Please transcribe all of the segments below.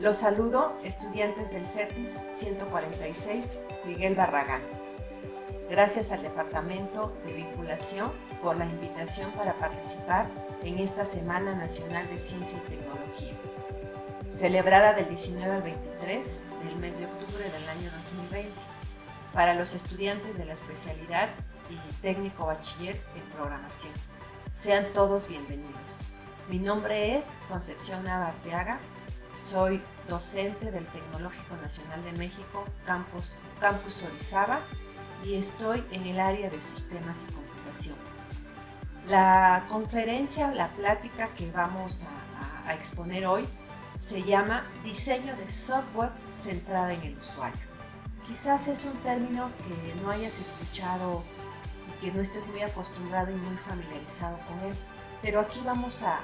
Los saludo, estudiantes del CETIS 146 Miguel Barragán. Gracias al Departamento de Vinculación por la invitación para participar en esta Semana Nacional de Ciencia y Tecnología, celebrada del 19 al 23 del mes de octubre del año 2020, para los estudiantes de la especialidad y técnico bachiller en programación. Sean todos bienvenidos. Mi nombre es Concepción Nava Arteaga, soy docente del Tecnológico Nacional de México, Campus Orizaba, y estoy en el área de sistemas y computación. La conferencia, la plática que vamos a exponer hoy se llama Diseño de software centrada en el usuario. Quizás es un término que no hayas escuchado y que no estés muy acostumbrado y muy familiarizado con él, pero aquí vamos a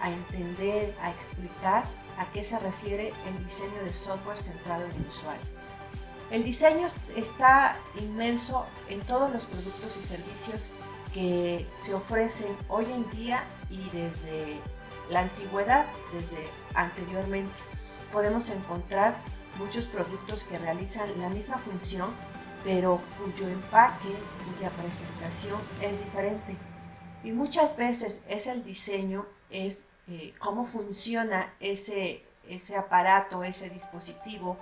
entender, a explicar a qué se refiere el diseño de software centrado en el usuario. El diseño está inmerso en todos los productos y servicios que se ofrecen hoy en día y desde la antigüedad, desde anteriormente. Podemos encontrar muchos productos que realizan la misma función, pero cuyo empaque, cuya presentación es diferente. Y muchas veces es el diseño, es cómo funciona ese aparato, ese dispositivo,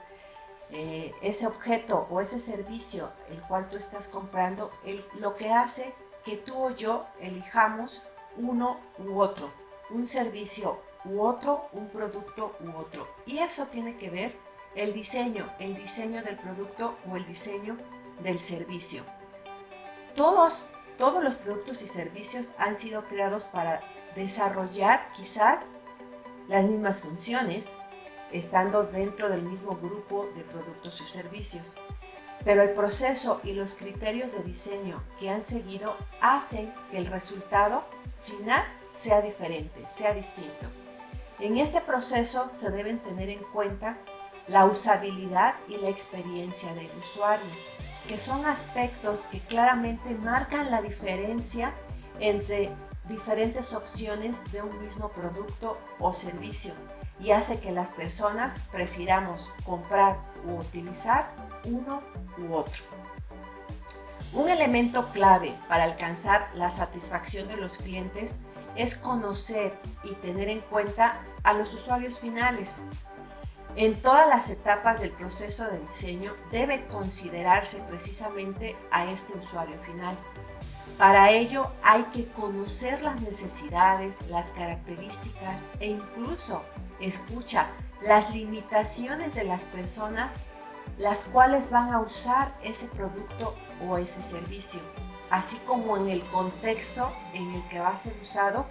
ese objeto o ese servicio el cual tú estás comprando, lo que hace que tú o yo elijamos uno u otro, un servicio u otro, un producto u otro. Y eso tiene que ver el diseño del producto o el diseño del servicio. Todos los productos y servicios han sido creados para desarrollar quizás las mismas funciones, estando dentro del mismo grupo de productos y servicios. Pero el proceso y los criterios de diseño que han seguido hacen que el resultado final sea diferente, sea distinto. En este proceso se deben tener en cuenta la usabilidad y la experiencia del usuario, que son aspectos que claramente marcan la diferencia entre diferentes opciones de un mismo producto o servicio y hace que las personas prefiramos comprar u utilizar uno u otro. Un elemento clave para alcanzar la satisfacción de los clientes es conocer y tener en cuenta a los usuarios finales. En todas las etapas del proceso de diseño debe considerarse precisamente a este usuario final. Para ello hay que conocer las necesidades, las características e incluso, las limitaciones de las personas las cuales van a usar ese producto o ese servicio, así como en el contexto en el que va a ser usado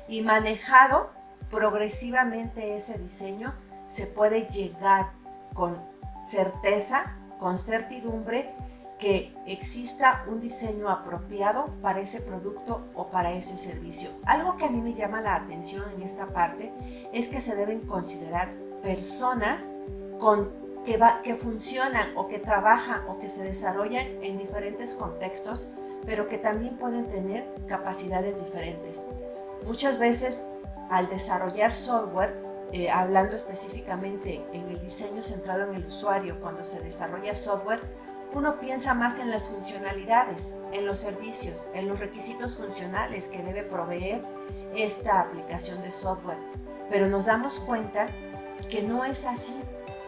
y manejado progresivamente ese diseño. Se puede llegar con certeza, con certidumbre, que exista un diseño apropiado para ese producto o para ese servicio. Algo que a mí me llama la atención en esta parte es que se deben considerar personas que funcionan o que trabajan o que se desarrollan en diferentes contextos, pero que también pueden tener capacidades diferentes. Muchas veces al desarrollar software, hablando específicamente en el diseño centrado en el usuario, cuando se desarrolla software, uno piensa más en las funcionalidades, en los servicios, en los requisitos funcionales que debe proveer esta aplicación de software. Pero nos damos cuenta que no es así,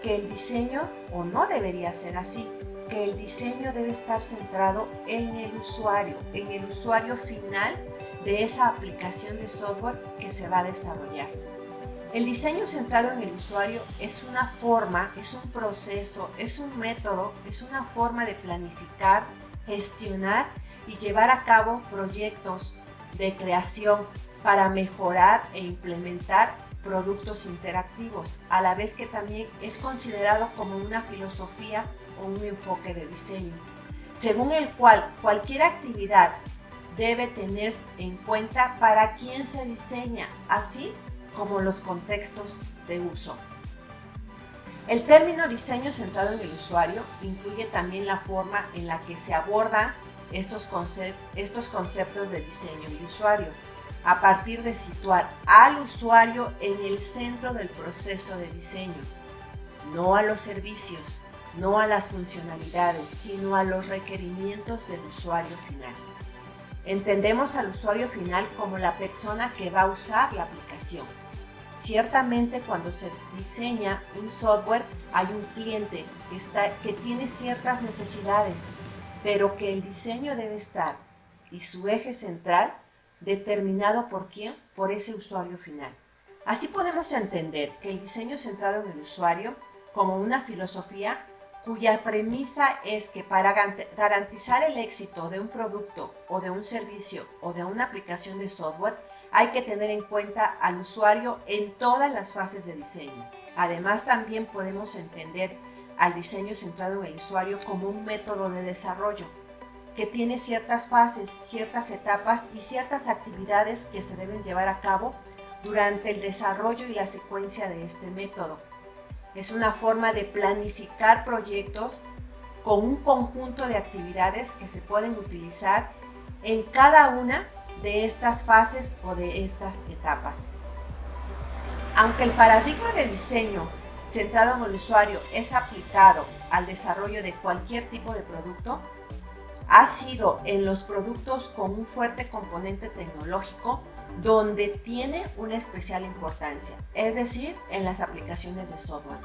que el diseño, o no debería ser así, que el diseño debe estar centrado en el usuario final de esa aplicación de software que se va a desarrollar. El diseño centrado en el usuario es una forma, es un proceso, es un método, es una forma de planificar, gestionar y llevar a cabo proyectos de creación para mejorar e implementar productos interactivos, a la vez que también es considerado como una filosofía o un enfoque de diseño, según el cual cualquier actividad debe tener en cuenta para quién se diseña, así como los contextos de uso. El término diseño centrado en el usuario incluye también la forma en la que se abordan estos conceptos de diseño y usuario, a partir de situar al usuario en el centro del proceso de diseño, no a los servicios, no a las funcionalidades, sino a los requerimientos del usuario final. Entendemos al usuario final como la persona que va a usar la aplicación. Ciertamente, cuando se diseña un software, hay un cliente que tiene ciertas necesidades, pero que el diseño debe estar, y su eje central, determinado ¿por quién? Por ese usuario final. Así podemos entender que el diseño centrado en el usuario como una filosofía cuya premisa es que para garantizar el éxito de un producto o de un servicio o de una aplicación de software, hay que tener en cuenta al usuario en todas las fases de diseño. Además, también podemos entender al diseño centrado en el usuario como un método de desarrollo que tiene ciertas fases, ciertas etapas y ciertas actividades que se deben llevar a cabo durante el desarrollo y la secuencia de este método. Es una forma de planificar proyectos con un conjunto de actividades que se pueden utilizar en cada una de estas fases o de estas etapas. Aunque el paradigma de diseño centrado en el usuario es aplicado al desarrollo de cualquier tipo de producto, ha sido en los productos con un fuerte componente tecnológico donde tiene una especial importancia, es decir, en las aplicaciones de software.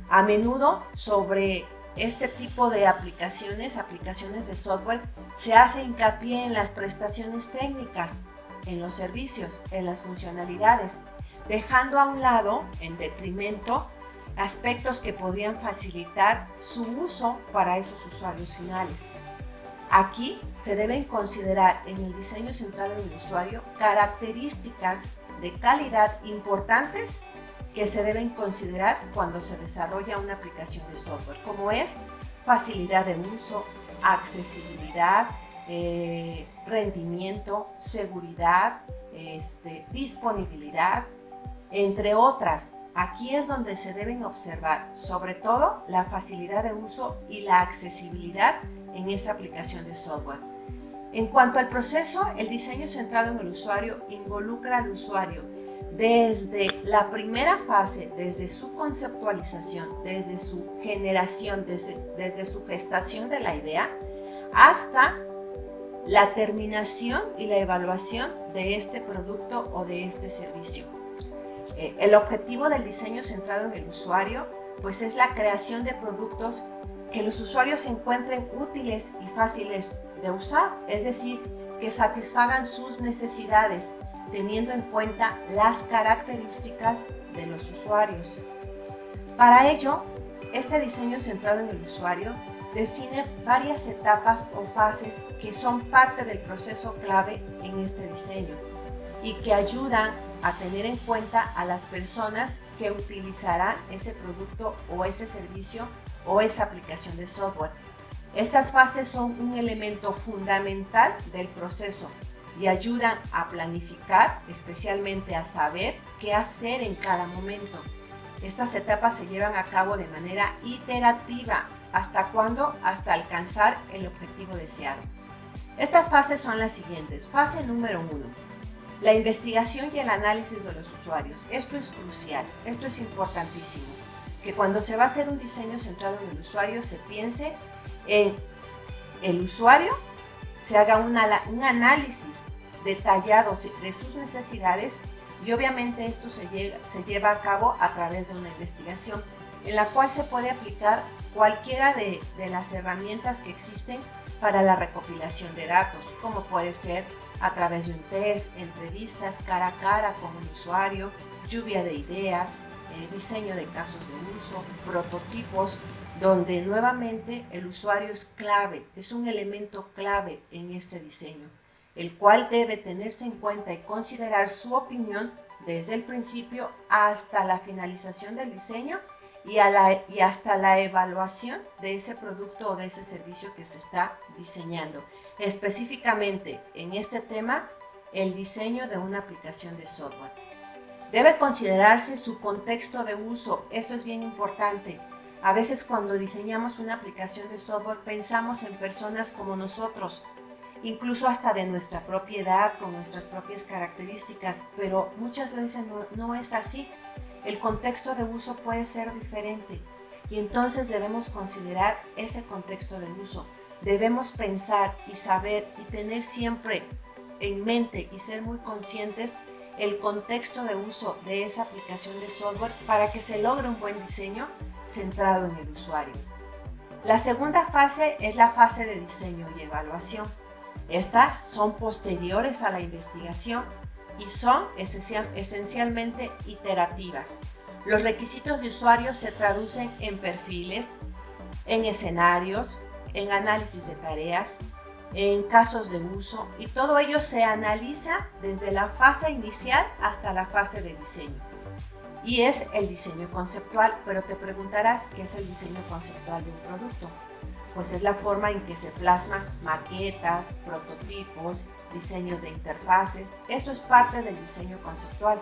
A menudo sobre este tipo de aplicaciones de software, se hace hincapié en las prestaciones técnicas, en los servicios, en las funcionalidades, dejando a un lado, en detrimento, aspectos que podrían facilitar su uso para esos usuarios finales. Aquí se deben considerar en el diseño centrado en el usuario características de calidad importantes que se deben considerar cuando se desarrolla una aplicación de software, como es facilidad de uso, accesibilidad, rendimiento, seguridad, disponibilidad, entre otras. Aquí es donde se deben observar, sobre todo, la facilidad de uso y la accesibilidad en esa aplicación de software. En cuanto al proceso, el diseño centrado en el usuario involucra al usuario desde la primera fase, desde su conceptualización, desde su generación, desde su gestación de la idea, hasta la terminación y la evaluación de este producto o de este servicio. El objetivo del diseño centrado en el usuario, pues, es la creación de productos que los usuarios encuentren útiles y fáciles de usar, es decir, que satisfagan sus necesidades, teniendo en cuenta las características de los usuarios. Para ello, este diseño centrado en el usuario define varias etapas o fases que son parte del proceso clave en este diseño y que ayudan a tener en cuenta a las personas que utilizarán ese producto o ese servicio o esa aplicación de software. Estas fases son un elemento fundamental del proceso y ayudan a planificar, especialmente a saber qué hacer en cada momento. Estas etapas se llevan a cabo de manera iterativa. ¿Hasta cuándo? Hasta alcanzar el objetivo deseado. Estas fases son las siguientes. Fase número 1. La investigación y el análisis de los usuarios. Esto es crucial, esto es importantísimo. Que cuando se va a hacer un diseño centrado en el usuario, se piense en el usuario, se haga un análisis detallado de sus necesidades y obviamente esto se lleva a cabo a través de una investigación en la cual se puede aplicar cualquiera de las herramientas que existen para la recopilación de datos, como puede ser a través de un test, entrevistas cara a cara con un usuario, lluvia de ideas, diseño de casos de uso, prototipos, donde nuevamente el usuario es clave, es un elemento clave en este diseño, el cual debe tenerse en cuenta y considerar su opinión desde el principio hasta la finalización del diseño y hasta la evaluación de ese producto o de ese servicio que se está diseñando. Específicamente en este tema, el diseño de una aplicación de software. Debe considerarse su contexto de uso, esto es bien importante. A veces cuando diseñamos una aplicación de software pensamos en personas como nosotros, incluso hasta de nuestra propiedad, con nuestras propias características, pero muchas veces no es así. El contexto de uso puede ser diferente y entonces debemos considerar ese contexto de uso. Debemos pensar y saber y tener siempre en mente y ser muy conscientes el contexto de uso de esa aplicación de software para que se logre un buen diseño centrado en el usuario. La segunda fase es la fase de diseño y evaluación. Estas son posteriores a la investigación y son esencialmente iterativas. Los requisitos de usuario se traducen en perfiles, en escenarios, en análisis de tareas, en casos de uso, y todo ello se analiza desde la fase inicial hasta la fase de diseño. Y es el diseño conceptual, pero te preguntarás qué es el diseño conceptual de un producto. Pues es la forma en que se plasman maquetas, prototipos, diseños de interfaces. Esto es parte del diseño conceptual.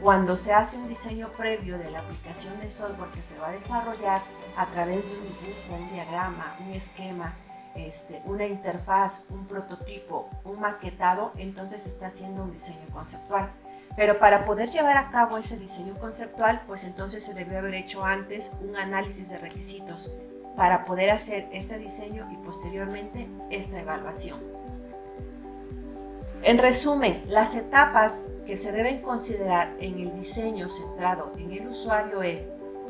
Cuando se hace un diseño previo de la aplicación de software que se va a desarrollar a través de un dibujo, un diagrama, un esquema, una interfaz, un prototipo, un maquetado, entonces se está haciendo un diseño conceptual. Pero para poder llevar a cabo ese diseño conceptual, pues entonces se debió haber hecho antes un análisis de requisitos para poder hacer este diseño y posteriormente esta evaluación. En resumen, las etapas que se deben considerar en el diseño centrado en el usuario es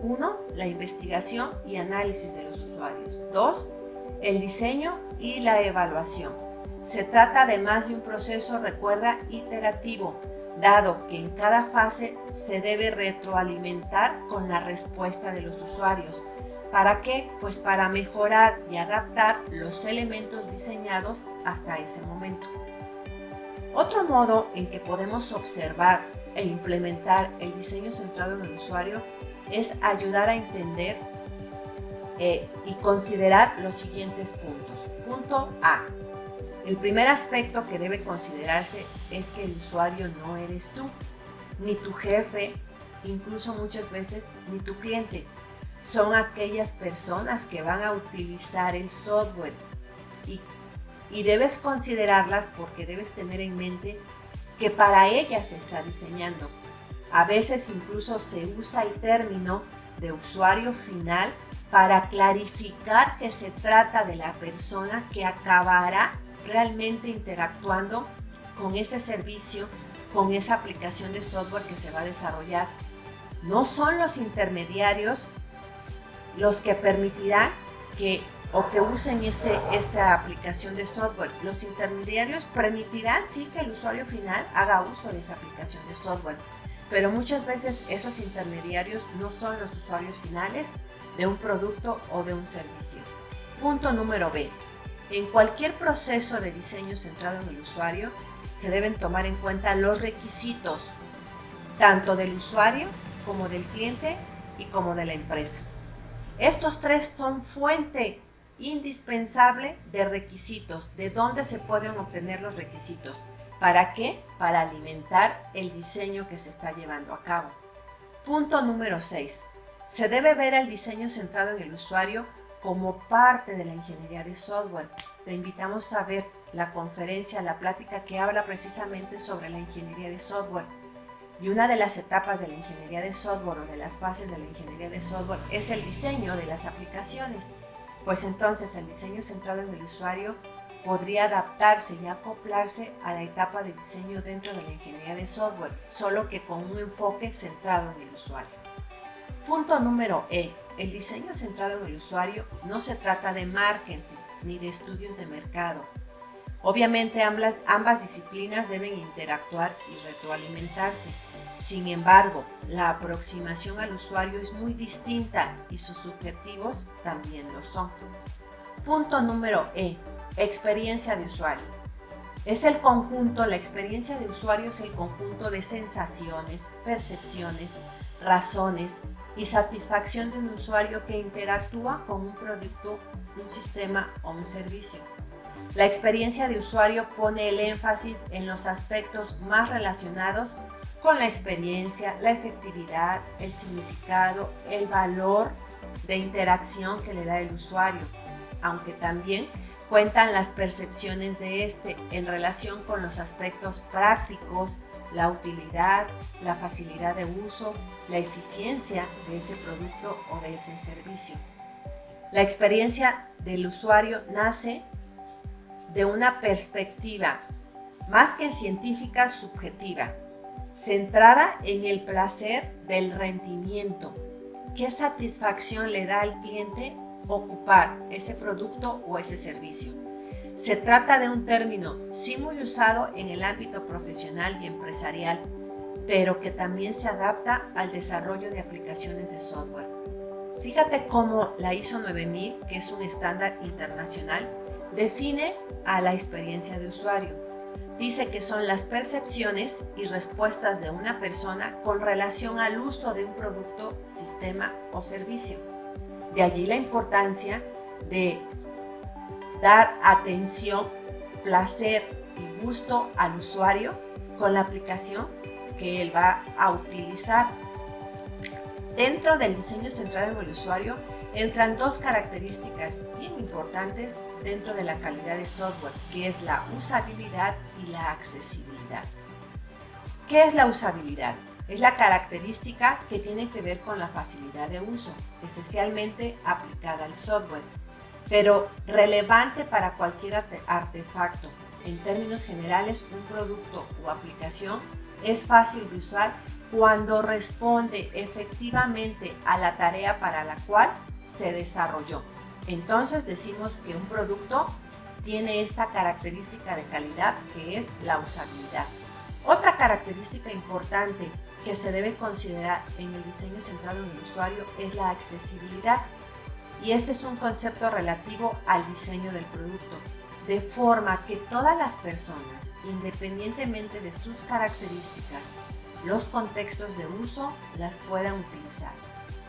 1. La investigación y análisis de los usuarios. 2. El diseño y la evaluación. Se trata además de un proceso, recuerda, iterativo, dado que en cada fase se debe retroalimentar con la respuesta de los usuarios. ¿Para qué? Pues para mejorar y adaptar los elementos diseñados hasta ese momento. Otro modo en que podemos observar e implementar el diseño centrado en el usuario es ayudar a entender y considerar los siguientes puntos. Punto A. El primer aspecto que debe considerarse es que el usuario no eres tú, ni tu jefe, incluso muchas veces ni tu cliente. Son aquellas personas que van a utilizar el software y debes considerarlas porque debes tener en mente que para ellas se está diseñando. A veces incluso se usa el término de usuario final para clarificar que se trata de la persona que acabará realmente interactuando con ese servicio, con esa aplicación de software que se va a desarrollar. No son los intermediarios los que permitirán que usen esta aplicación de software. Los intermediarios permitirán sí que el usuario final haga uso de esa aplicación de software, pero muchas veces esos intermediarios no son los usuarios finales de un producto o de un servicio. Punto número B. En cualquier proceso de diseño centrado en el usuario se deben tomar en cuenta los requisitos tanto del usuario como del cliente y como de la empresa. Estos tres son fuente indispensable de requisitos, de dónde se pueden obtener los requisitos. ¿Para qué? Para alimentar el diseño que se está llevando a cabo. Punto número 6. Se debe ver el diseño centrado en el usuario como parte de la ingeniería de software. Te invitamos a ver la conferencia, la plática que habla precisamente sobre la ingeniería de software. Y una de las etapas de la ingeniería de software o de las fases de la ingeniería de software es el diseño de las aplicaciones. Pues entonces el diseño centrado en el usuario podría adaptarse y acoplarse a la etapa de diseño dentro de la ingeniería de software, solo que con un enfoque centrado en el usuario. Punto número E. El diseño centrado en el usuario no se trata de marketing ni de estudios de mercado. Obviamente ambas disciplinas deben interactuar y retroalimentarse. Sin embargo, la aproximación al usuario es muy distinta y sus objetivos también lo son. Punto número E. Experiencia de usuario. La experiencia de usuario es el conjunto de sensaciones, percepciones, razones y satisfacción de un usuario que interactúa con un producto, un sistema o un servicio. La experiencia de usuario pone el énfasis en los aspectos más relacionados con la experiencia, la efectividad, el significado, el valor de interacción que le da el usuario, aunque también cuentan las percepciones de este en relación con los aspectos prácticos, la utilidad, la facilidad de uso, la eficiencia de ese producto o de ese servicio. La experiencia del usuario nace de una perspectiva más que científica, subjetiva, centrada en el placer del rendimiento. ¿Qué satisfacción le da al cliente ocupar ese producto o ese servicio? Se trata de un término sí muy usado en el ámbito profesional y empresarial, pero que también se adapta al desarrollo de aplicaciones de software. Fíjate cómo la ISO 9000, que es un estándar internacional, define a la experiencia de usuario. Dice que son las percepciones y respuestas de una persona con relación al uso de un producto, sistema o servicio. De allí la importancia de dar atención, placer y gusto al usuario con la aplicación que él va a utilizar. Dentro del diseño centrado en el usuario entran dos características bien importantes dentro de la calidad de software, que es la usabilidad y la accesibilidad. ¿Qué es la usabilidad? Es la característica que tiene que ver con la facilidad de uso, esencialmente aplicada al software, pero relevante para cualquier artefacto. En términos generales, un producto o aplicación es fácil de usar cuando responde efectivamente a la tarea para la cual se desarrolló. Entonces decimos que un producto tiene esta característica de calidad, que es la usabilidad. Otra característica importante que se debe considerar en el diseño centrado en el usuario es la accesibilidad. Y este es un concepto relativo al diseño del producto, de forma que todas las personas, independientemente de sus características, los contextos de uso, las puedan utilizar.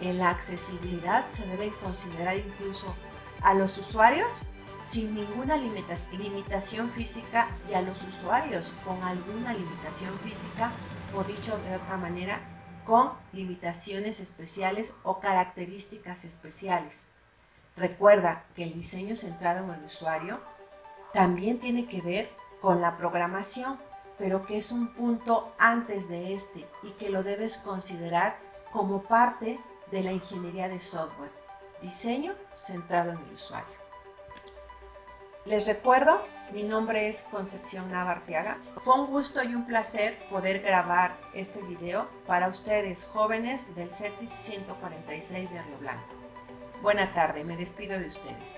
En la accesibilidad se deben considerar incluso a los usuarios sin ninguna limitación física y a los usuarios con alguna limitación física, o dicho de otra manera, con limitaciones especiales o características especiales. Recuerda que el diseño centrado en el usuario también tiene que ver con la programación, pero que es un punto antes de este y que lo debes considerar como parte de la ingeniería de software, diseño centrado en el usuario. Les recuerdo, mi nombre es Concepción Nava Arteaga. Fue un gusto y un placer poder grabar este video para ustedes, jóvenes del CETIS 146 de Río Blanco. Buena tarde, me despido de ustedes.